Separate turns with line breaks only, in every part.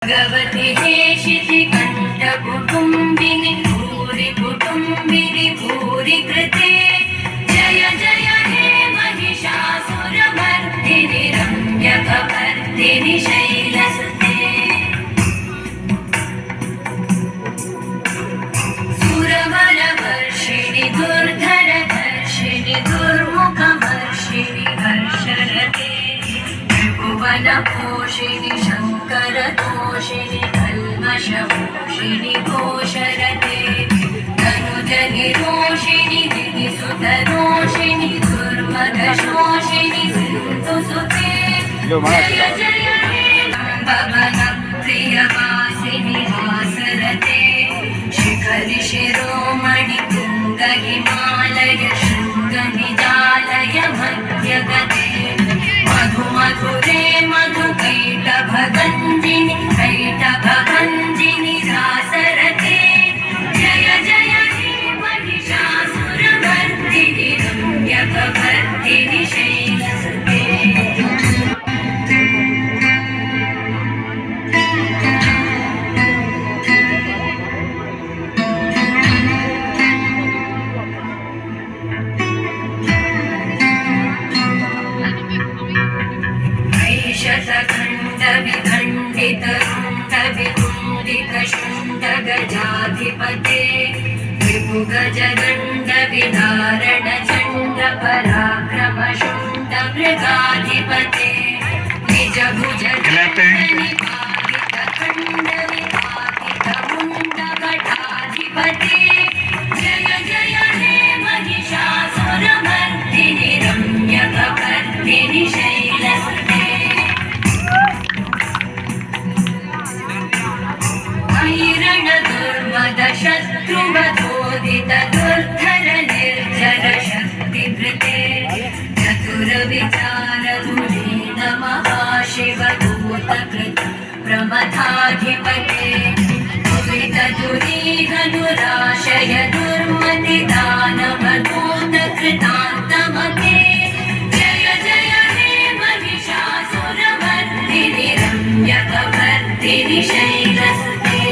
भगवति हेशिति कण्ठकुटुम्बिनि भूरि कुटुम्बिनि भूरि कृते जय जय हे महिषासुरमर्दिनि रम्यकपर्दिनि शैलसुते सुरवरवर्षिणि दुर्धरधर्षिणि दुर्मुखमर्षिणि हर्षरते त्रिभुवनपोषिणि शङ्करतोषिणि कल्मषपोषिणि घोषरते तनुजनिरोषिणि दिविसुतरोषिणि दुर्मदशोषिणि सिन्धुसुते जय जय हे भवनप्रियवासिनि हासरते शिखरि शिरोमणि तुङ्ग हिमालय शृङ्गनिजालय मध्यगते मधु मधुरे मधुकैटभगञ्जिनि कैटभगञ्जिनि रासरते जय जय हे महिषासुरमर्दिनि रम्यकपर्दिनि शैलसुते शतखण्डविखण्डितरुण्डवितुण्डितशुण्डगजाधिपते विभुगजदण्डविदारणचण्ड पराक्रमशुण्डमृगाधिपते निजभुजदण्डनिपातितखण्डविपातितमुण्डकटाधिपते जय जय हे महिषासुरमर्दिनि रम्यकपर्दिनि शैलसुते शत्रुवधोदित दुर्धर निर्जर शक्तिभृते चतुरविचारधुरीन महाशिवदूतकृत प्रमथाधिपते दुरितदुरीहनुराशय दुर्मतिदानवदूतकृतान्तमते जय जय हे महिषासुरमर्दिनि रम्यकपर्दिनि शैलसुते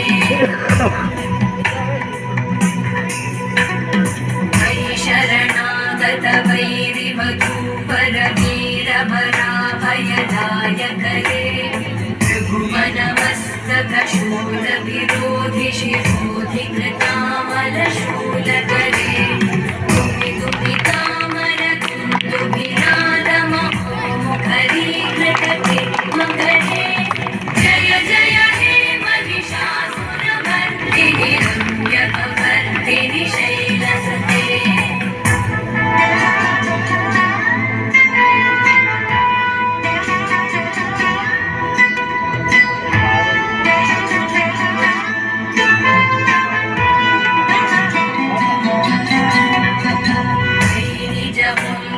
शरणागत वैरिवधूपरवीरभराभयदायकरे त्रिभुवनमस्तकशूलविरोधि शिरोधि कृतामलशूलकरे कुपितुपितामरकुन्दुभिरालमहोमुखरीकृतके मकरे जय जय हे महिषासुरमर्दिनि रम्यकपर्दिनि शैलसुते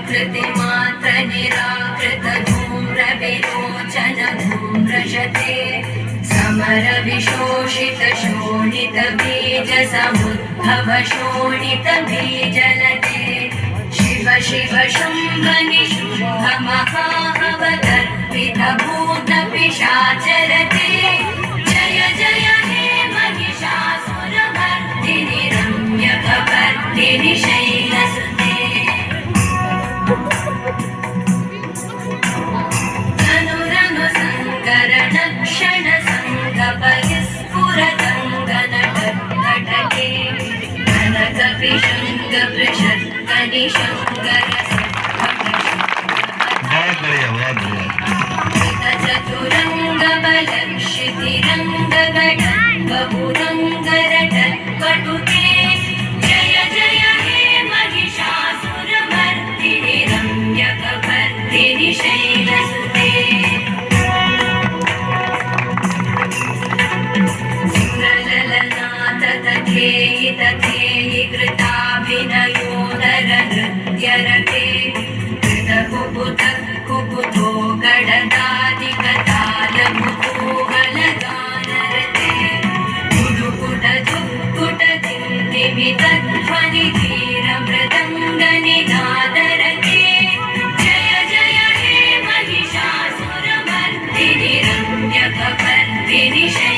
कृतिमात्र निराकृत धूम्रविलोचन धूम्रशते समर विशोषित शोणित बीज समुद्भव शोणित बीजलते शिव शिव शुम्भ निशुम्भ महाहवदर्पित भूत पिशाचरते जय जय हे महिषासुरमर्दिनि रम्यकपर्दिनि शैलसुते क्षण संगपरिस्फुरदङ्गनटके कनकपिशङ्ग चतुरङ्गबलक्षितिरङ्गगटङ्गभुरङ्गरटत्पटुके जय जय हे महिषासुरमर्दिनि रम्यकपर्दिनि शैलसुते तथेयि तथेयि कृताभिनयोदर नृत्यरते कृतकुबुध कुबुधो गडदादिकतालकुतूहलगानरते कुडुकुट दुक्कुट दिङ्दिमितध्वनि धीरमृदङ्गनिनादरते जय जय हे निशय